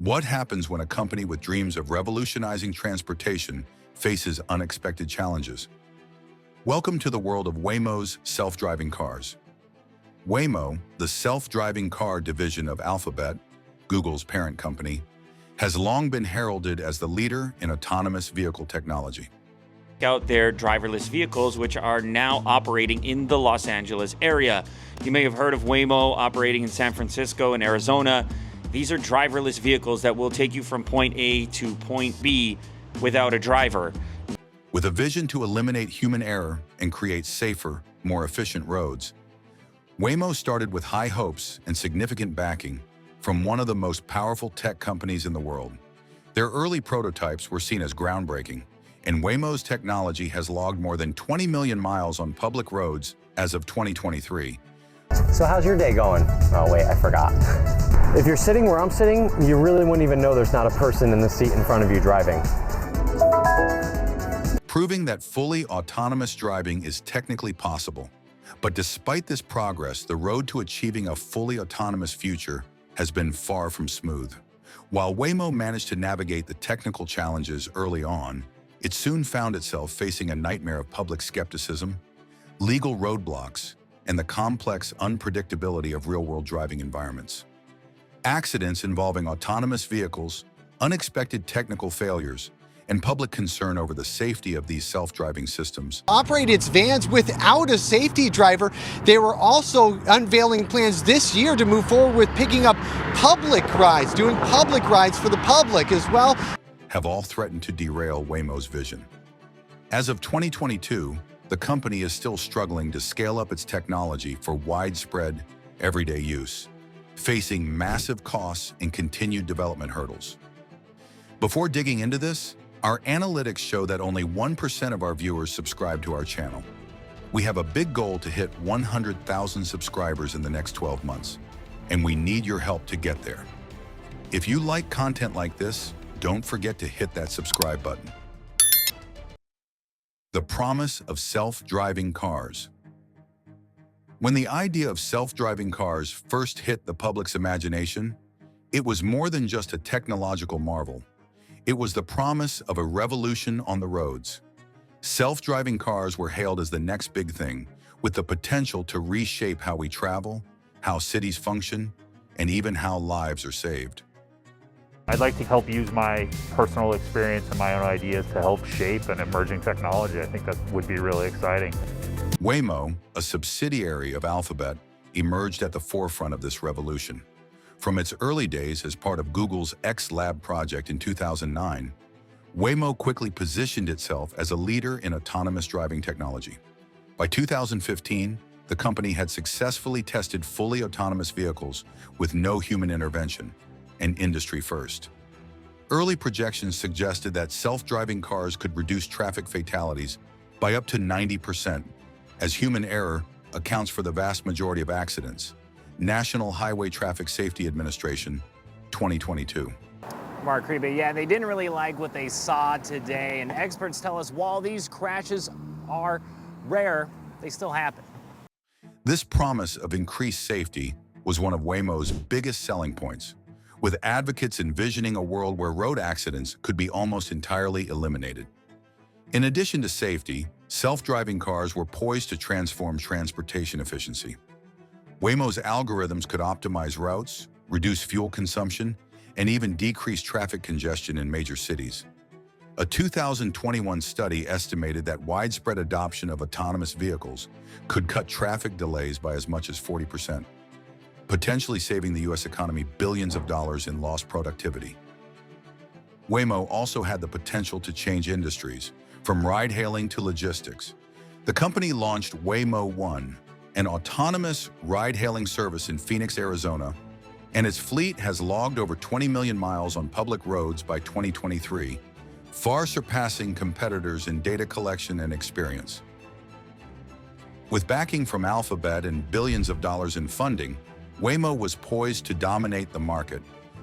What happens when a company with dreams of revolutionizing transportation faces unexpected challenges? Welcome to the world of Waymo's self-driving cars. Waymo, the self-driving car division of Alphabet, Google's parent company, has long been heralded as the leader in autonomous vehicle technology. Out their driverless vehicles, which are now operating in the Los Angeles area. You may have heard of Waymo operating in San Francisco and Arizona. These are driverless vehicles that will take you from point A to point B without a driver. With a vision to eliminate human error and create safer, more efficient roads, Waymo started with high hopes and significant backing from one of the most powerful tech companies in the world. Their early prototypes were seen as groundbreaking, and Waymo's technology has logged more than 20 million miles on public roads as of 2023. So how's your day going? Oh wait, I forgot. If you're sitting where I'm sitting, you really wouldn't even know there's not a person in the seat in front of you driving. Proving that fully autonomous driving is technically possible. But despite this progress, the road to achieving a fully autonomous future has been far from smooth. While Waymo managed to navigate the technical challenges early on, it soon found itself facing a nightmare of public skepticism, legal roadblocks, and the complex unpredictability of real-world driving environments. Accidents involving autonomous vehicles, unexpected technical failures, and public concern over the safety of these self-driving systems. Operate its vans without a safety driver. They were also unveiling plans this year to move forward with picking up public rides, doing public rides for the public as well. Have all threatened to derail Waymo's vision. As of 2022, the company is still struggling to scale up its technology for widespread, everyday use, facing massive costs and continued development hurdles. Before digging into this, our analytics show that only 1% of our viewers subscribe to our channel. We have a big goal to hit 100,000 subscribers in the next 12 months, and we need your help to get there. If you like content like this, don't forget to hit that subscribe button. The promise of self-driving cars. When the idea of self-driving cars first hit the public's imagination, it was more than just a technological marvel. It was the promise of a revolution on the roads. Self-driving cars were hailed as the next big thing, with the potential to reshape how we travel, how cities function, and even how lives are saved. I'd like to help use my personal experience and my own ideas to help shape an emerging technology. I think that would be really exciting. Waymo, a subsidiary of Alphabet, emerged at the forefront of this revolution. From its early days as part of Google's X-Lab project in 2009, Waymo quickly positioned itself as a leader in autonomous driving technology. By 2015, the company had successfully tested fully autonomous vehicles with no human intervention, an industry first. Early projections suggested that self-driving cars could reduce traffic fatalities by up to 90%, as human error accounts for the vast majority of accidents. National Highway Traffic Safety Administration, 2022. Mark Reba, yeah, they didn't really like what they saw today, and experts tell us while these crashes are rare, they still happen. This promise of increased safety was one of Waymo's biggest selling points, with advocates envisioning a world where road accidents could be almost entirely eliminated. In addition to safety, self-driving cars were poised to transform transportation efficiency. Waymo's algorithms could optimize routes, reduce fuel consumption, and even decrease traffic congestion in major cities. A 2021 study estimated that widespread adoption of autonomous vehicles could cut traffic delays by as much as 40%, potentially saving the U.S. economy billions of dollars in lost productivity. Waymo also had the potential to change industries, from ride-hailing to logistics. The company launched Waymo One, an autonomous ride-hailing service in Phoenix, Arizona, and its fleet has logged over 20 million miles on public roads by 2023, far surpassing competitors in data collection and experience. With backing from Alphabet and billions of dollars in funding, Waymo was poised to dominate the market,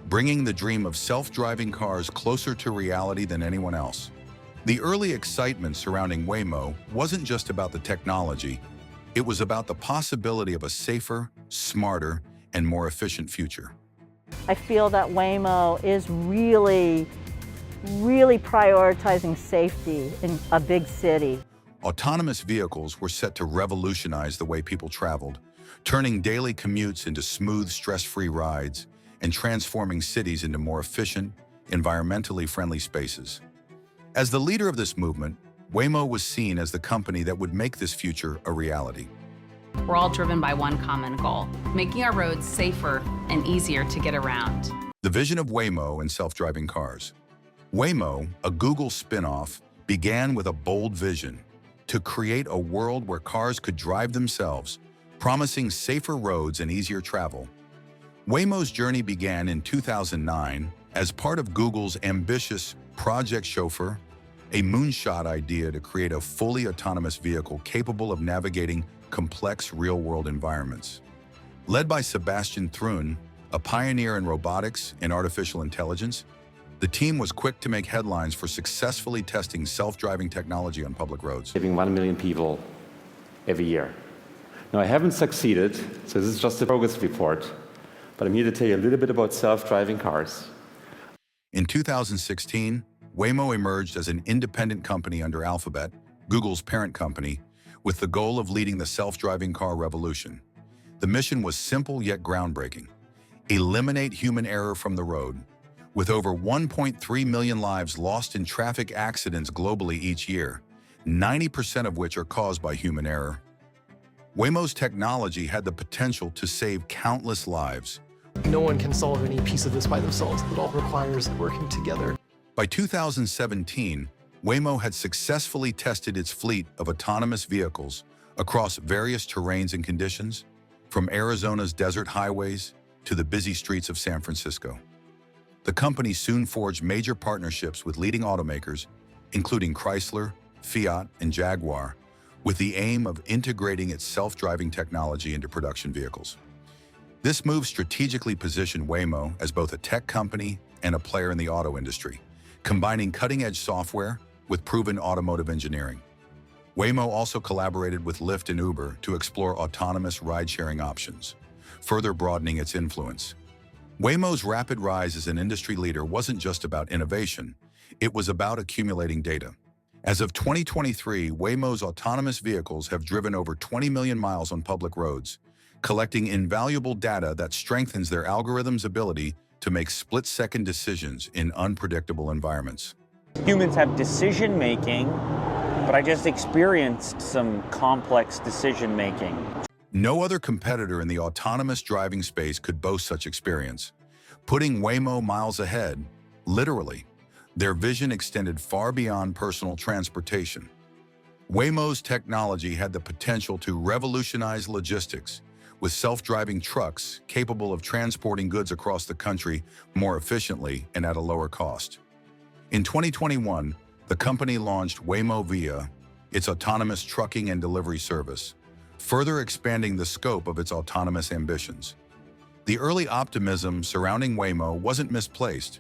bringing the dream of self-driving cars closer to reality than anyone else. The early excitement surrounding Waymo wasn't just about the technology, it was about the possibility of a safer, smarter, and more efficient future. I feel that Waymo is really prioritizing safety in a big city. Autonomous vehicles were set to revolutionize the way people traveled, turning daily commutes into smooth, stress-free rides and transforming cities into more efficient, environmentally friendly spaces. As the leader of this movement, Waymo was seen as the company that would make this future a reality. We're all driven by one common goal, making our roads safer and easier to get around. The vision of Waymo and self-driving cars. Waymo, a Google spin-off, began with a bold vision to create a world where cars could drive themselves, promising safer roads and easier travel. Waymo's journey began in 2009 as part of Google's ambitious Project Chauffeur, a moonshot idea to create a fully autonomous vehicle capable of navigating complex real-world environments. Led by Sebastian Thrun, a pioneer in robotics and artificial intelligence, the team was quick to make headlines for successfully testing self-driving technology on public roads. Saving 1 million people every year. Now, I haven't succeeded, so this is just a progress report, but I'm here to tell you a little bit about self-driving cars. In 2016, Waymo emerged as an independent company under Alphabet, Google's parent company, with the goal of leading the self-driving car revolution. The mission was simple yet groundbreaking: eliminate human error from the road. With over 1.3 million lives lost in traffic accidents globally each year, 90% of which are caused by human error, Waymo's technology had the potential to save countless lives. No one can solve any piece of this by themselves. It all requires working together. By 2017, Waymo had successfully tested its fleet of autonomous vehicles across various terrains and conditions, from Arizona's desert highways to the busy streets of San Francisco. The company soon forged major partnerships with leading automakers, including Chrysler, Fiat, and Jaguar, with the aim of integrating its self-driving technology into production vehicles. This move strategically positioned Waymo as both a tech company and a player in the auto industry, combining cutting-edge software with proven automotive engineering. Waymo also collaborated with Lyft and Uber to explore autonomous ride-sharing options, further broadening its influence. Waymo's rapid rise as an industry leader wasn't just about innovation, it was about accumulating data. As of 2023, Waymo's autonomous vehicles have driven over 20 million miles on public roads, collecting invaluable data that strengthens their algorithms' ability to make split-second decisions in unpredictable environments. Humans have decision-making, but I just experienced some complex decision-making. No other competitor in the autonomous driving space could boast such experience, putting Waymo miles ahead, literally. Their vision extended far beyond personal transportation. Waymo's technology had the potential to revolutionize logistics, with self-driving trucks capable of transporting goods across the country more efficiently and at a lower cost. In 2021, the company launched Waymo Via, its autonomous trucking and delivery service, further expanding the scope of its autonomous ambitions. The early optimism surrounding Waymo wasn't misplaced.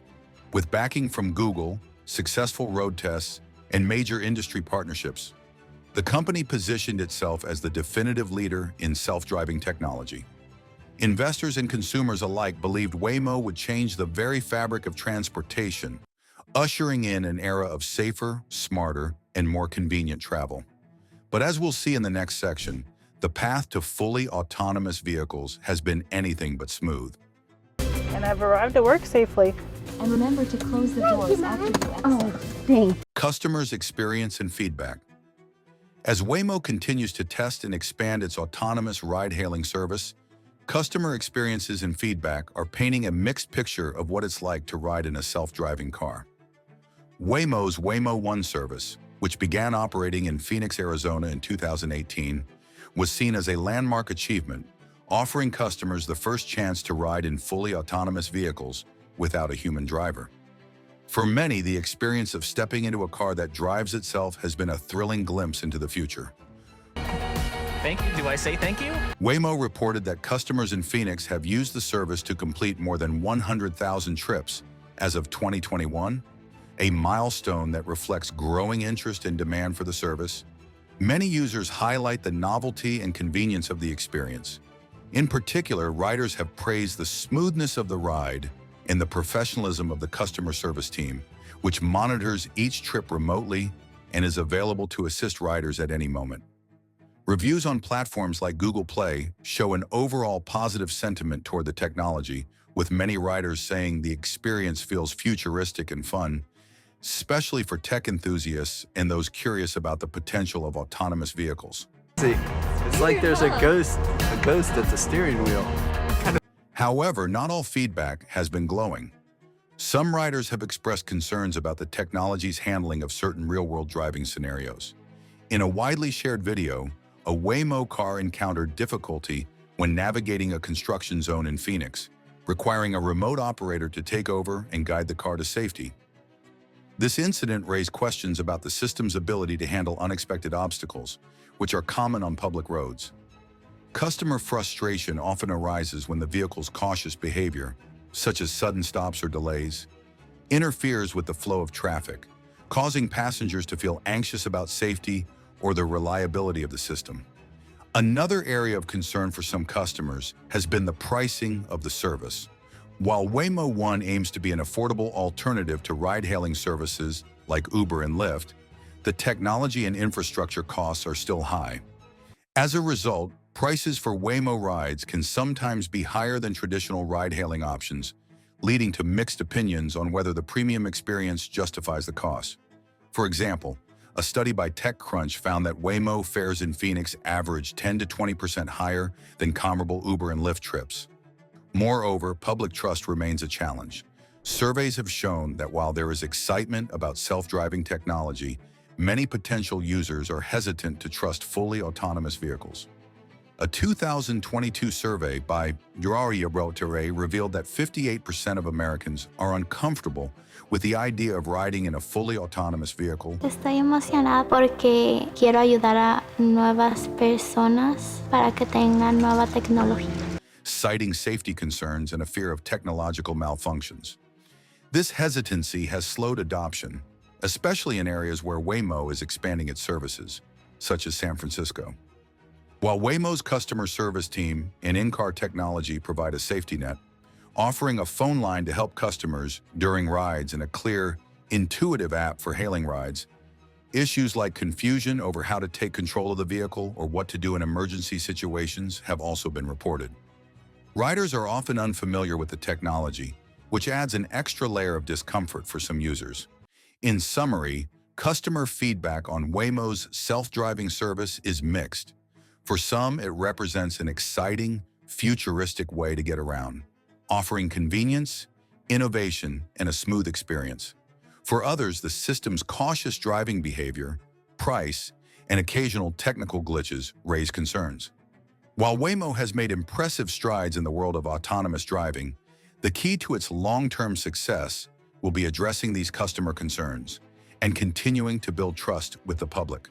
With backing from Google, successful road tests, and major industry partnerships, the company positioned itself as the definitive leader in self-driving technology. Investors and consumers alike believed Waymo would change the very fabric of transportation, ushering in an era of safer, smarter, and more convenient travel. But as we'll see in the next section, the path to fully autonomous vehicles has been anything but smooth. And I've arrived at work safely. And remember to close the doors after you exit. Oh, dang. Customers' experience and feedback. As Waymo continues to test and expand its autonomous ride-hailing service, customer experiences and feedback are painting a mixed picture of what it's like to ride in a self-driving car. Waymo's Waymo One service, which began operating in Phoenix, Arizona in 2018, was seen as a landmark achievement, offering customers the first chance to ride in fully autonomous vehicles without a human driver. For many, the experience of stepping into a car that drives itself has been a thrilling glimpse into the future. Thank you. Do I say thank you? Waymo reported that customers in Phoenix have used the service to complete more than 100,000 trips as of 2021, a milestone that reflects growing interest and demand for the service. Many users highlight the novelty and convenience of the experience, In particular, riders have praised the smoothness of the ride and the professionalism of the customer service team, which monitors each trip remotely and is available to assist riders at any moment. Reviews on platforms like Google Play show an overall positive sentiment toward the technology, with many riders saying the experience feels futuristic and fun, especially for tech enthusiasts and those curious about the potential of autonomous vehicles. See, it's like there's a ghost at the steering wheel. However, not all feedback has been glowing. Some riders have expressed concerns about the technology's handling of certain real-world driving scenarios. In a widely shared video, a Waymo car encountered difficulty when navigating a construction zone in Phoenix, requiring a remote operator to take over and guide the car to safety. This incident raised questions about the system's ability to handle unexpected obstacles, which are common on public roads. Customer frustration often arises when the vehicle's cautious behavior, such as sudden stops or delays, interferes with the flow of traffic, causing passengers to feel anxious about safety or the reliability of the system. Another area of concern for some customers has been the pricing of the service. While Waymo One aims to be an affordable alternative to ride-hailing services like Uber and Lyft, the technology and infrastructure costs are still high. As a result, prices for Waymo rides can sometimes be higher than traditional ride-hailing options, leading to mixed opinions on whether the premium experience justifies the cost. For example, a study by TechCrunch found that Waymo fares in Phoenix average 10 to 20% higher than comparable Uber and Lyft trips. Moreover, public trust remains a challenge. Surveys have shown that while there is excitement about self-driving technology, many potential users are hesitant to trust fully autonomous vehicles. A 2022 survey by driverless revealed that 58% of Americans are uncomfortable with the idea of riding in a fully autonomous vehicle. Estoy emocionada porque quiero ayudar a nuevas personas para que tengan nueva tecnología. Citing safety concerns and a fear of technological malfunctions. This hesitancy has slowed adoption, especially in areas where Waymo is expanding its services, such as San Francisco. While Waymo's customer service team and in-car technology provide a safety net, offering a phone line to help customers during rides and a clear, intuitive app for hailing rides, issues like confusion over how to take control of the vehicle or what to do in emergency situations have also been reported. Riders are often unfamiliar with the technology, which adds an extra layer of discomfort for some users. In summary, customer feedback on Waymo's self-driving service is mixed. For some, it represents an exciting, futuristic way to get around, offering convenience, innovation, and a smooth experience. For others, the system's cautious driving behavior, price, and occasional technical glitches raise concerns. While Waymo has made impressive strides in the world of autonomous driving, the key to its long-term success will be addressing these customer concerns and continuing to build trust with the public.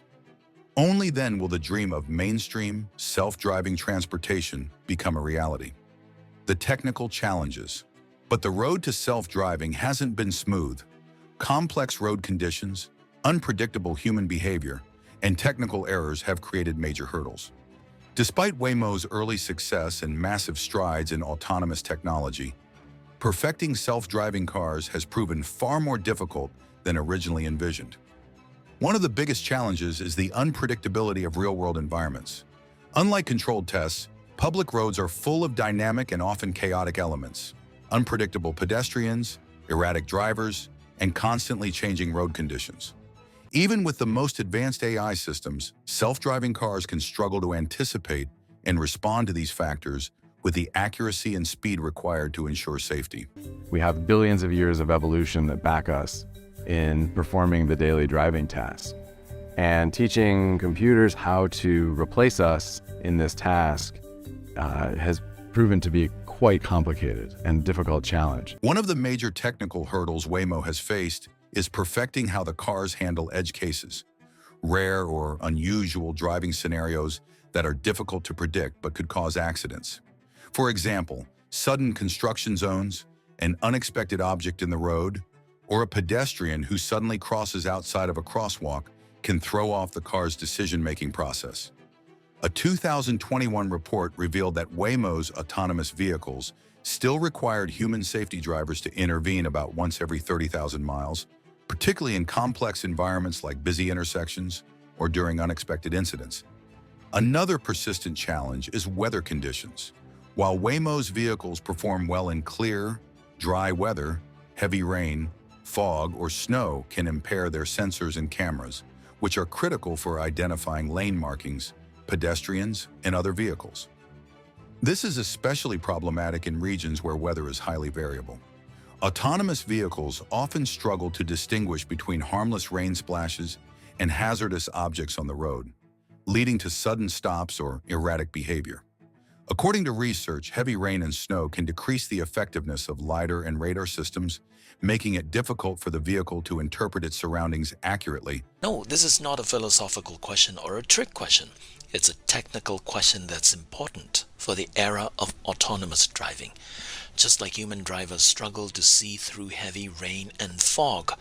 Only then will the dream of mainstream, self-driving transportation become a reality. The technical challenges. But the road to self-driving hasn't been smooth. Complex road conditions, unpredictable human behavior, and technical errors have created major hurdles. Despite Waymo's early success and massive strides in autonomous technology, perfecting self-driving cars has proven far more difficult than originally envisioned. One of the biggest challenges is the unpredictability of real-world environments. Unlike controlled tests, public roads are full of dynamic and often chaotic elements, unpredictable pedestrians, erratic drivers, and constantly changing road conditions. Even with the most advanced AI systems, self-driving cars can struggle to anticipate and respond to these factors with the accuracy and speed required to ensure safety. We have billions of years of evolution that back us in performing the daily driving task. And teaching computers how to replace us in this task has proven to be quite complicated and difficult challenge. One of the major technical hurdles Waymo has faced is perfecting how the cars handle edge cases, rare or unusual driving scenarios that are difficult to predict but could cause accidents. For example, sudden construction zones, an unexpected object in the road, or a pedestrian who suddenly crosses outside of a crosswalk can throw off the car's decision-making process. A 2021 report revealed that Waymo's autonomous vehicles still required human safety drivers to intervene about once every 30,000 miles, particularly in complex environments like busy intersections or during unexpected incidents. Another persistent challenge is weather conditions. While Waymo's vehicles perform well in clear, dry weather, heavy rain, fog, or snow can impair their sensors and cameras, which are critical for identifying lane markings, pedestrians, and other vehicles. This is especially problematic in regions where weather is highly variable. Autonomous vehicles often struggle to distinguish between harmless rain splashes and hazardous objects on the road, leading to sudden stops or erratic behavior. According to research, heavy rain and snow can decrease the effectiveness of LiDAR and radar systems, making it difficult for the vehicle to interpret its surroundings accurately. No, this is not a philosophical question or a trick question. It's a technical question that's important for the era of autonomous driving. Just like human drivers struggle to see through heavy rain and fog,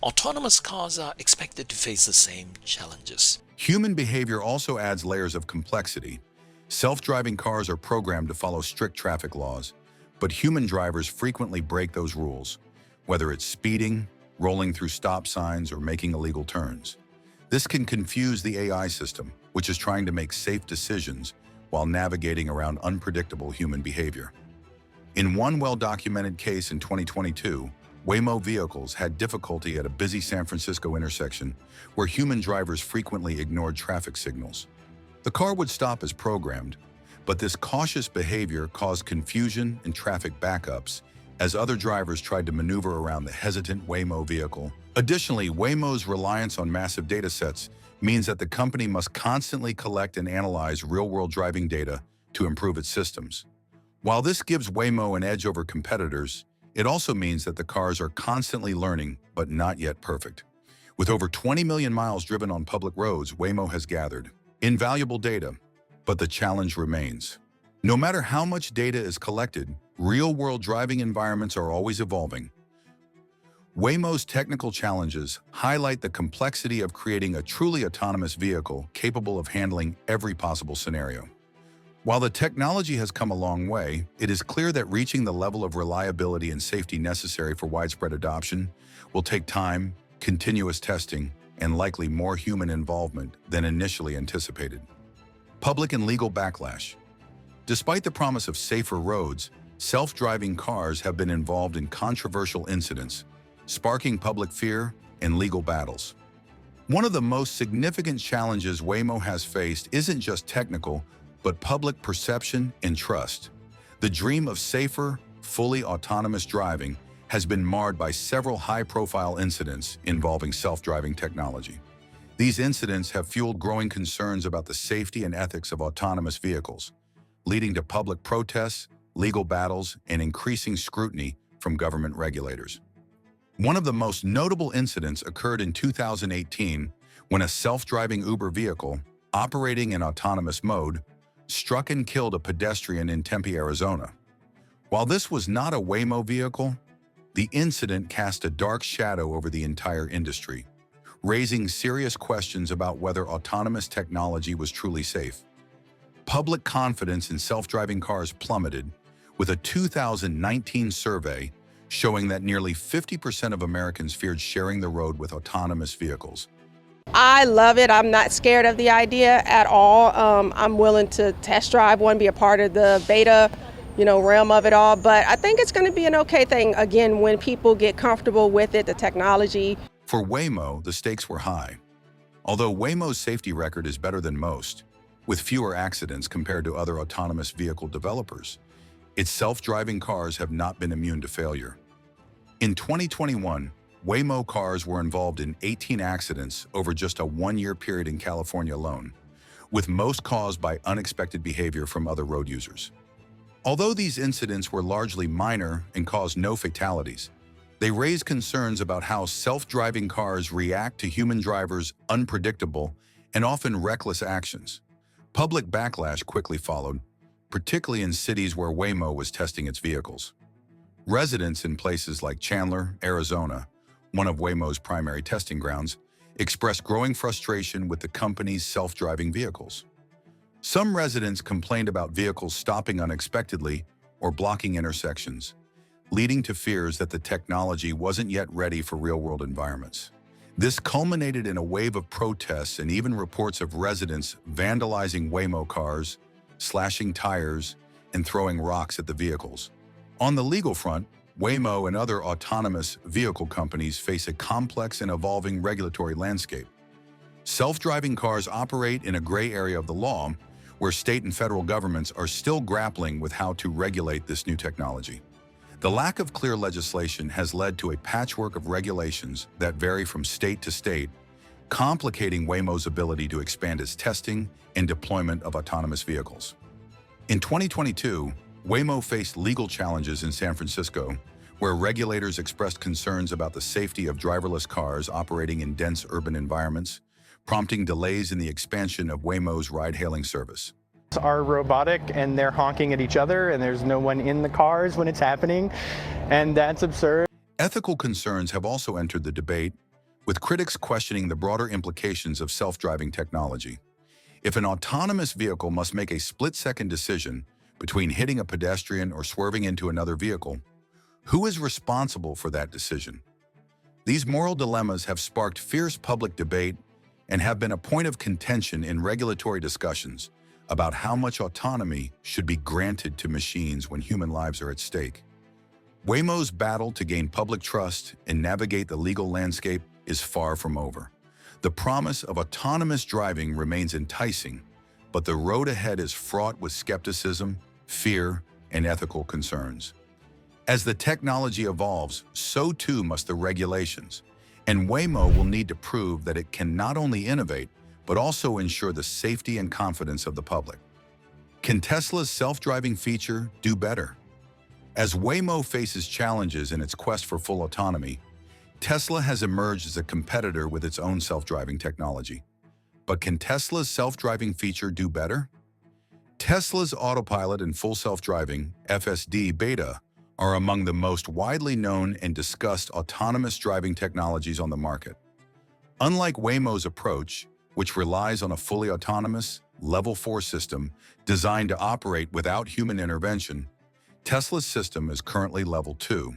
autonomous cars are expected to face the same challenges. Human behavior also adds layers of complexity. Self-driving cars are programmed to follow strict traffic laws, but human drivers frequently break those rules, whether it's speeding, rolling through stop signs, or making illegal turns. This can confuse the AI system, which is trying to make safe decisions while navigating around unpredictable human behavior. In one well-documented case in 2022, Waymo vehicles had difficulty at a busy San Francisco intersection where human drivers frequently ignored traffic signals. The car would stop as programmed, but this cautious behavior caused confusion and traffic backups as other drivers tried to maneuver around the hesitant Waymo vehicle. Additionally, Waymo's reliance on massive data sets means that the company must constantly collect and analyze real-world driving data to improve its systems. While this gives Waymo an edge over competitors, it also means that the cars are constantly learning, but not yet perfect. With over 20 million miles driven on public roads, Waymo has gathered invaluable data, but the challenge remains. No matter how much data is collected, real-world driving environments are always evolving. Waymo's technical challenges highlight the complexity of creating a truly autonomous vehicle capable of handling every possible scenario. While the technology has come a long way, it is clear that reaching the level of reliability and safety necessary for widespread adoption will take time, continuous testing, and likely more human involvement than initially anticipated. Public and legal backlash. Despite the promise of safer roads, self-driving cars have been involved in controversial incidents, sparking public fear and legal battles. One of the most significant challenges Waymo has faced isn't just technical, but public perception and trust. The dream of safer, fully autonomous driving has been marred by several high-profile incidents involving self-driving technology. These incidents have fueled growing concerns about the safety and ethics of autonomous vehicles, leading to public protests, legal battles, and increasing scrutiny from government regulators. One of the most notable incidents occurred in 2018 when a self-driving Uber vehicle, operating in autonomous mode, struck and killed a pedestrian in Tempe, Arizona. While this was not a Waymo vehicle, the incident cast a dark shadow over the entire industry, raising serious questions about whether autonomous technology was truly safe. Public confidence in self-driving cars plummeted, with a 2019 survey showing that nearly 50% of Americans feared sharing the road with autonomous vehicles. I love it. I'm not scared of the idea at all. I'm willing to test drive one, be a part of the beta, realm of it all. But I think it's going to be an okay thing, again, when people get comfortable with it, the technology. For Waymo, the stakes were high. Although Waymo's safety record is better than most, with fewer accidents compared to other autonomous vehicle developers, its self-driving cars have not been immune to failure. In 2021, Waymo cars were involved in 18 accidents over just a one-year period in California alone, with most caused by unexpected behavior from other road users. Although these incidents were largely minor and caused no fatalities, they raise concerns about how self-driving cars react to human drivers' unpredictable and often reckless actions. Public backlash quickly followed, particularly in cities where Waymo was testing its vehicles. Residents in places like Chandler, Arizona, one of Waymo's primary testing grounds, expressed growing frustration with the company's self-driving vehicles. Some residents complained about vehicles stopping unexpectedly or blocking intersections, leading to fears that the technology wasn't yet ready for real-world environments. This culminated in a wave of protests and even reports of residents vandalizing Waymo cars, slashing tires, and throwing rocks at the vehicles. On the legal front, Waymo and other autonomous vehicle companies face a complex and evolving regulatory landscape. Self-driving cars operate in a gray area of the law where state and federal governments are still grappling with how to regulate this new technology. The lack of clear legislation has led to a patchwork of regulations that vary from state to state, complicating Waymo's ability to expand its testing and deployment of autonomous vehicles. In 2022, Waymo faced legal challenges in San Francisco, where regulators expressed concerns about the safety of driverless cars operating in dense urban environments, prompting delays in the expansion of Waymo's ride-hailing service. Are robotic and they're honking at each other and there's no one in the cars when it's happening, and that's absurd. Ethical concerns have also entered the debate, with critics questioning the broader implications of self-driving technology. If an autonomous vehicle must make a split-second decision between hitting a pedestrian or swerving into another vehicle, who is responsible for that decision? These moral dilemmas have sparked fierce public debate and have been a point of contention in regulatory discussions about how much autonomy should be granted to machines when human lives are at stake. Waymo's battle to gain public trust and navigate the legal landscape is far from over. The promise of autonomous driving remains enticing, but the road ahead is fraught with skepticism, fear, and ethical concerns. As the technology evolves, so too must the regulations, and Waymo will need to prove that it can not only innovate, but also ensure the safety and confidence of the public. Can Tesla's self-driving feature do better? As Waymo faces challenges in its quest for full autonomy, Tesla has emerged as a competitor with its own self-driving technology. But can Tesla's self-driving feature do better? Tesla's autopilot and full self-driving, FSD beta, are among the most widely known and discussed autonomous driving technologies on the market. Unlike Waymo's approach, which relies on a fully autonomous, Level 4 system designed to operate without human intervention, Tesla's system is currently Level 2.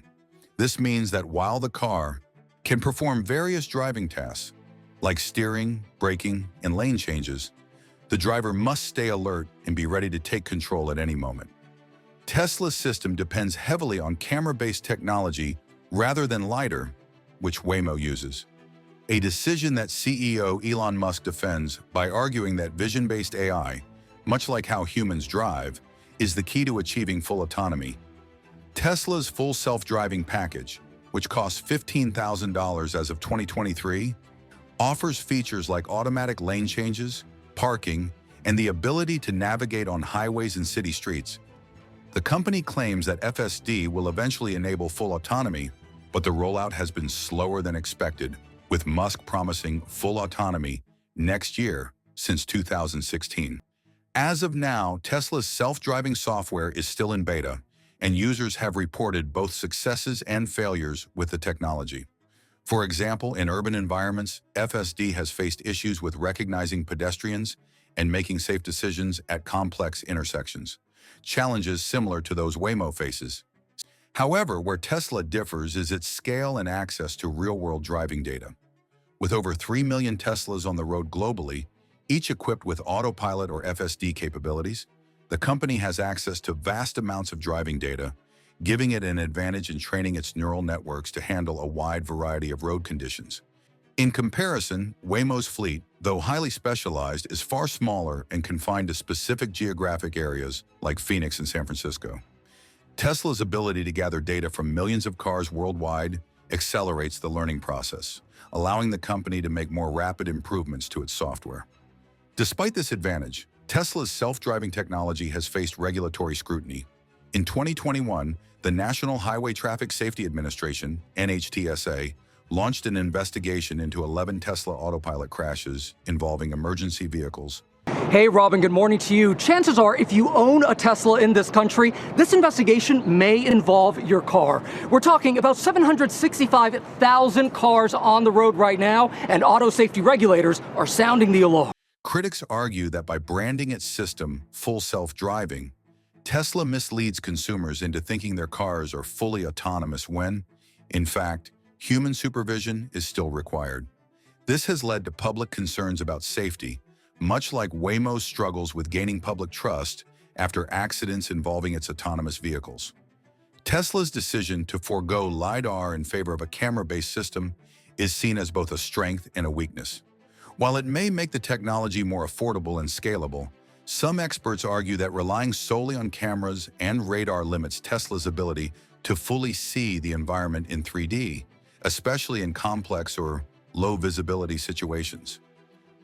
This means that while the car can perform various driving tasks, like steering, braking, and lane changes, the driver must stay alert and be ready to take control at any moment. Tesla's system depends heavily on camera-based technology rather than LiDAR, which Waymo uses. A decision that CEO Elon Musk defends by arguing that vision-based AI, much like how humans drive, is the key to achieving full autonomy. Tesla's full self-driving package, which costs $15,000 as of 2023, offers features like automatic lane changes, parking, and the ability to navigate on highways and city streets. The company claims that FSD will eventually enable full autonomy, but the rollout has been slower than expected, with Musk promising full autonomy next year since 2016. As of now, Tesla's self-driving software is still in beta, and users have reported both successes and failures with the technology. For example, in urban environments, FSD has faced issues with recognizing pedestrians and making safe decisions at complex intersections, challenges similar to those Waymo faces. However, where Tesla differs is its scale and access to real-world driving data. With over 3 million Teslas on the road globally, each equipped with autopilot or FSD capabilities, the company has access to vast amounts of driving data, giving it an advantage in training its neural networks to handle a wide variety of road conditions. In comparison, Waymo's fleet, though highly specialized, is far smaller and confined to specific geographic areas like Phoenix and San Francisco. Tesla's ability to gather data from millions of cars worldwide accelerates the learning process, allowing the company to make more rapid improvements to its software. Despite this advantage, Tesla's self-driving technology has faced regulatory scrutiny. In 2021, the National Highway Traffic Safety Administration, NHTSA, launched an investigation into 11 Tesla autopilot crashes involving emergency vehicles. Hey, Robin, good morning to you. Chances are, if you own a Tesla in this country, this investigation may involve your car. We're talking about 765,000 cars on the road right now, and auto safety regulators are sounding the alarm. Critics argue that by branding its system full self-driving, Tesla misleads consumers into thinking their cars are fully autonomous when, in fact, human supervision is still required. This has led to public concerns about safety, much like Waymo's struggles with gaining public trust after accidents involving its autonomous vehicles. Tesla's decision to forego LiDAR in favor of a camera-based system is seen as both a strength and a weakness. While it may make the technology more affordable and scalable, some experts argue that relying solely on cameras and radar limits Tesla's ability to fully see the environment in 3D, especially in complex or low-visibility situations.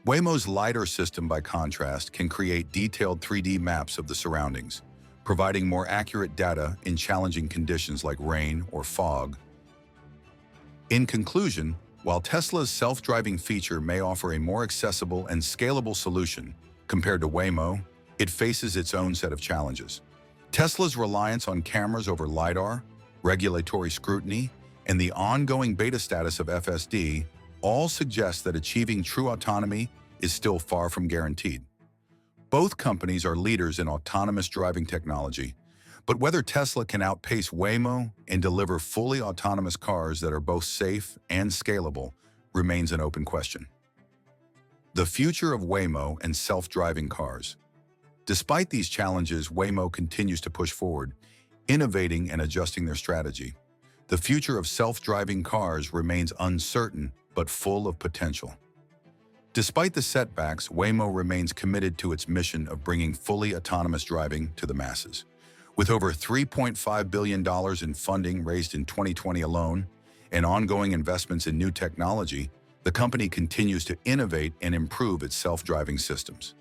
Waymo's LiDAR system, by contrast, can create detailed 3D maps of the surroundings, providing more accurate data in challenging conditions like rain or fog. In conclusion, while Tesla's self-driving feature may offer a more accessible and scalable solution compared to Waymo, it faces its own set of challenges. Tesla's reliance on cameras over LiDAR, regulatory scrutiny, and the ongoing beta status of FSD all suggest that achieving true autonomy is still far from guaranteed. Both companies are leaders in autonomous driving technology, but whether Tesla can outpace Waymo and deliver fully autonomous cars that are both safe and scalable remains an open question. The future of Waymo and self-driving cars. Despite these challenges, Waymo continues to push forward, innovating and adjusting their strategy. The future of self-driving cars remains uncertain but full of potential. Despite the setbacks, Waymo remains committed to its mission of bringing fully autonomous driving to the masses. With over $3.5 billion in funding raised in 2020 alone and ongoing investments in new technology, the company continues to innovate and improve its self-driving systems.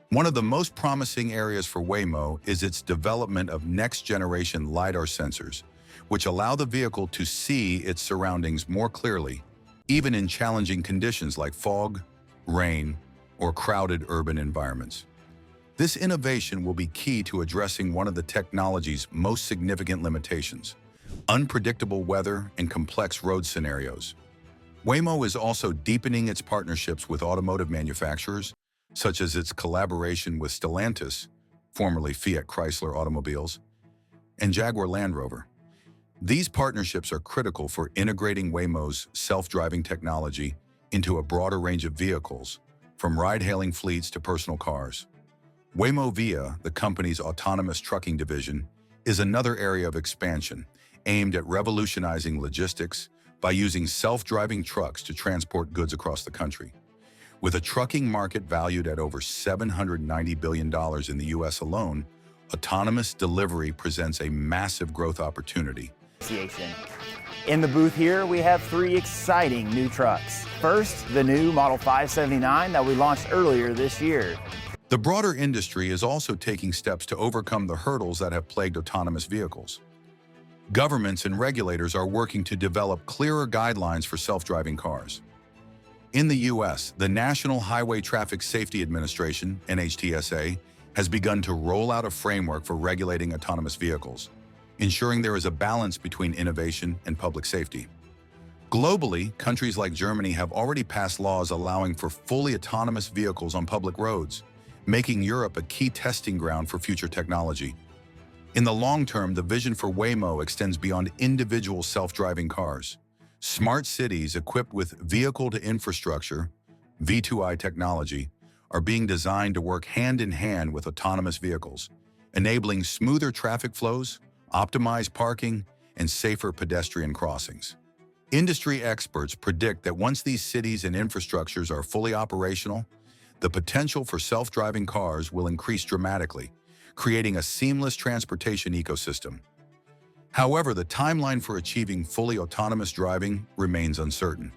One of the most promising areas for Waymo is its development of next-generation LiDAR sensors, which allow the vehicle to see its surroundings more clearly, even in challenging conditions like fog, rain, or crowded urban environments. This innovation will be key to addressing one of the technology's most significant limitations: unpredictable weather and complex road scenarios. Waymo is also deepening its partnerships with automotive manufacturers, such as its collaboration with Stellantis, formerly Fiat Chrysler Automobiles, and Jaguar Land Rover. These partnerships are critical for integrating Waymo's self-driving technology into a broader range of vehicles, from ride-hailing fleets to personal cars. Waymo Via, the company's autonomous trucking division, is another area of expansion aimed at revolutionizing logistics by using self-driving trucks to transport goods across the country. With a trucking market valued at over $790 billion in the U.S. alone, autonomous delivery presents a massive growth opportunity. In the booth here, we have 3 exciting new trucks. First, the new Model 579 that we launched earlier this year. The broader industry is also taking steps to overcome the hurdles that have plagued autonomous vehicles. Governments and regulators are working to develop clearer guidelines for self-driving cars. In the U.S., the National Highway Traffic Safety Administration, NHTSA, has begun to roll out a framework for regulating autonomous vehicles, ensuring there is a balance between innovation and public safety. Globally, countries like Germany have already passed laws allowing for fully autonomous vehicles on public roads, making Europe a key testing ground for future technology. In the long term, the vision for Waymo extends beyond individual self-driving cars. Smart cities equipped with vehicle-to-infrastructure, V2I technology, are being designed to work hand-in-hand with autonomous vehicles, enabling smoother traffic flows, optimized parking, and safer pedestrian crossings. Industry experts predict that once these cities and infrastructures are fully operational, the potential for self-driving cars will increase dramatically, creating a seamless transportation ecosystem. However, the timeline for achieving fully autonomous driving remains uncertain.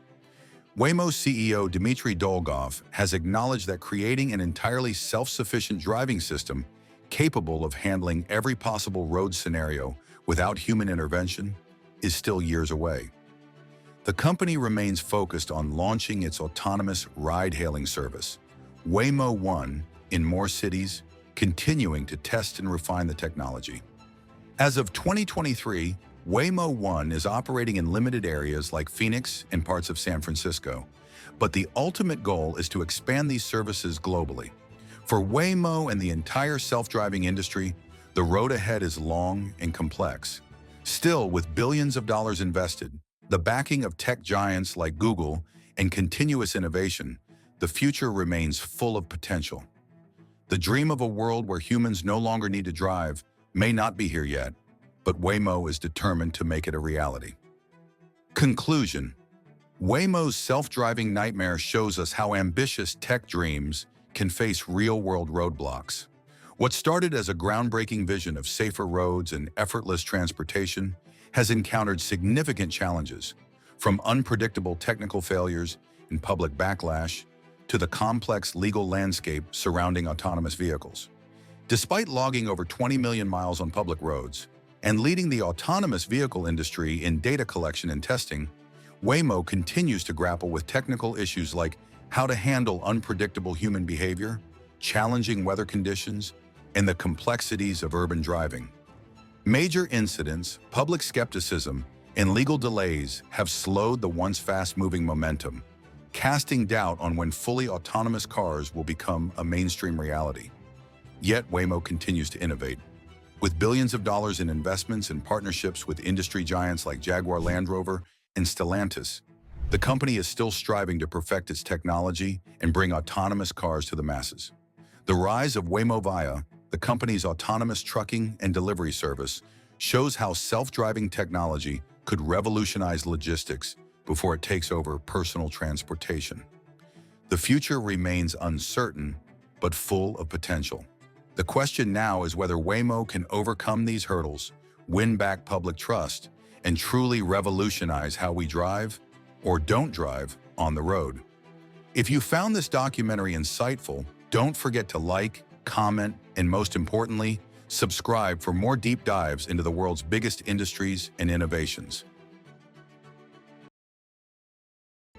Waymo CEO Dmitry Dolgov has acknowledged that creating an entirely self-sufficient driving system capable of handling every possible road scenario without human intervention is still years away. The company remains focused on launching its autonomous ride-hailing service, Waymo One, in more cities, continuing to test and refine the technology. As of 2023, Waymo One is operating in limited areas like Phoenix and parts of San Francisco, But the ultimate goal is to expand these services globally. For Waymo and the entire self-driving industry, the road ahead is long and complex. Still, with billions of dollars invested, the backing of tech giants like Google, and continuous innovation, the future remains full of potential. The dream of a world where humans no longer need to drive may not be here yet, but Waymo is determined to make it a reality. Conclusion: Waymo's self-driving nightmare shows us how ambitious tech dreams can face real-world roadblocks. What started as a groundbreaking vision of safer roads and effortless transportation has encountered significant challenges, from unpredictable technical failures and public backlash to the complex legal landscape surrounding autonomous vehicles. Despite logging over 20 million miles on public roads and leading the autonomous vehicle industry in data collection and testing, Waymo continues to grapple with technical issues like how to handle unpredictable human behavior, challenging weather conditions, and the complexities of urban driving. Major incidents, public skepticism, and legal delays have slowed the once fast-moving momentum, casting doubt on when fully autonomous cars will become a mainstream reality. Yet Waymo continues to innovate. With billions of dollars in investments and partnerships with industry giants like Jaguar Land Rover and Stellantis, the company is still striving to perfect its technology and bring autonomous cars to the masses. The rise of Waymo Via, the company's autonomous trucking and delivery service, shows how self-driving technology could revolutionize logistics before it takes over personal transportation. The future remains uncertain, but full of potential. The question now is whether Waymo can overcome these hurdles, win back public trust, and truly revolutionize how we drive or don't drive on the road. If you found this documentary insightful, don't forget to like, comment, and most importantly, subscribe for more deep dives into the world's biggest industries and innovations.